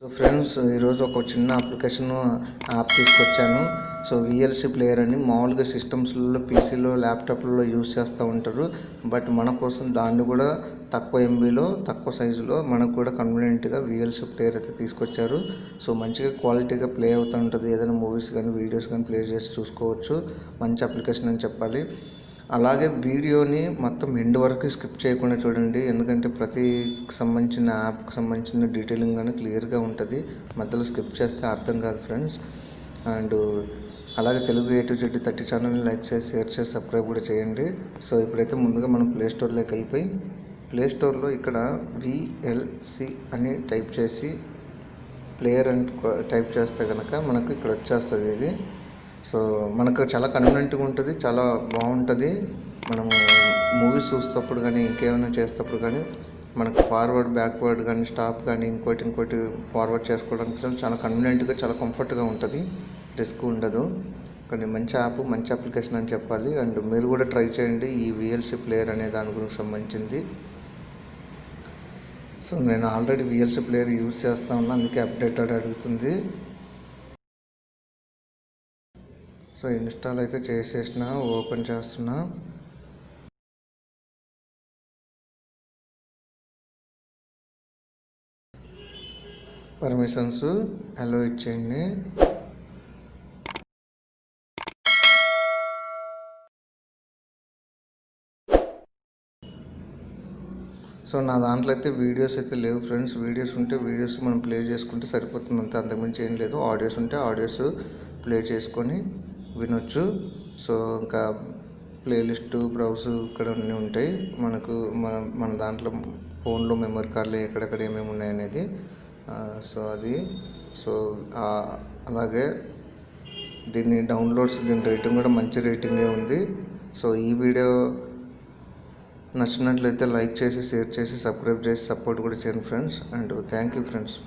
So friends, ఈరోజు ఒక చిన్న అప్లికేషన్ యాప్ తీసుకొచ్చాను. సో VLC ప్లేయర్ అని మామూలుగా సిస్టమ్స్లలో, పీసీలో, ల్యాప్టాప్లలో యూజ్ చేస్తూ ఉంటారు. బట్ మన కోసం దాన్ని కూడా తక్కువ ఎంబీలో, తక్కువ సైజులో మనకు కూడా కన్వీనియంట్గా VLC ప్లేయర్ అయితే తీసుకొచ్చారు. సో మంచిగా క్వాలిటీగా ప్లే అవుతూ ఉంటుంది. ఏదైనా మూవీస్ కానీ, వీడియోస్ కానీ ప్లే చేసి చూసుకోవచ్చు. మంచి అప్లికేషన్ అని చెప్పాలి. అలాగే వీడియోని మొత్తం ఎండ్ వరకు స్కిప్ చేయకుండా చూడండి. ఎందుకంటే ప్రతి సంబంధించిన యాప్కి సంబంధించిన డీటెయిలింగ్ కానీ క్లియర్గా ఉంటుంది. మధ్యలో స్కిప్ చేస్తే అర్థం కాదు ఫ్రెండ్స్. అండ్ అలాగే తెలుగు A to Z 30 ఛానల్ని లైక్ చేసి, షేర్ చేసి, సబ్స్క్రైబ్ కూడా చేయండి. సో ఇప్పుడైతే ముందుగా మనం ప్లేస్టోర్లోకి వెళ్ళిపోయి, ప్లేస్టోర్లో ఇక్కడ VLC అని టైప్ చేసి ప్లేయర్ అని టైప్ చేస్తే కనుక మనకు ఇక్కడ వచ్చేస్తుంది ఇది. సో మనకు చాలా కన్వీనియంట్గా ఉంటుంది, చాలా బాగుంటుంది. మనము మూవీస్ చూసేటప్పుడు కానీ, ఇంకేమైనా చేసేటప్పుడు కానీ మనకు ఫార్వర్డ్, బ్యాక్వర్డ్ కానీ, స్టాప్ కానీ, ఇంకోటి ఫార్వర్డ్ చేసుకోవడానికి చాలా కన్వీనియంట్గా, చాలా కంఫర్ట్గా ఉంటుంది. రిస్క్ ఉండదు. కానీ మంచి యాప్, మంచి అప్లికేషన్ అని చెప్పాలి. అండ్ మీరు కూడా ట్రై చేయండి ఈ VLC ప్లేయర్ అనే దాని గురించి సంబంధించింది. సో నేను ఆల్రెడీ VLC ప్లేయర్ యూజ్ చేస్తూ ఉన్నా, అందుకే అప్డేటెడ్ అడుగుతుంది. సో ఇన్స్టాల్ అయితే చేసేసిన, ఓపెన్ చేస్తున్నా. పర్మిషన్స్ అలో ఇచ్చేయండి. సో నా దాంట్లో అయితే వీడియోస్ అయితే లేవు ఫ్రెండ్స్. వీడియోస్ ఉంటే వీడియోస్ మనం ప్లే చేసుకుంటే సరిపోతుంది, అంతే, అంతకుమించి ఏం లేదు. ఆడియోస్ ఉంటే ఆడియోస్ ప్లే చేసుకొని వినొచ్చు. సో ఇంకా ప్లేలిస్టు, బ్రౌజ్ ఇక్కడ అన్నీ ఉంటాయి. మనకు మన దాంట్లో ఫోన్లో మెమరీ కార్డులు ఎక్కడెక్కడ ఏమేమి ఉన్నాయనేది. సో అది. సో అలాగే దీని డౌన్లోడ్స్, దీని రేటింగ్ కూడా మంచి రేటింగే ఉంది. సో ఈ వీడియో నచ్చినట్లయితే లైక్ చేసి, షేర్ చేసి, సబ్స్క్రైబ్ చేసి, సపోర్ట్ కూడా చేయండి friends. And thank you friends.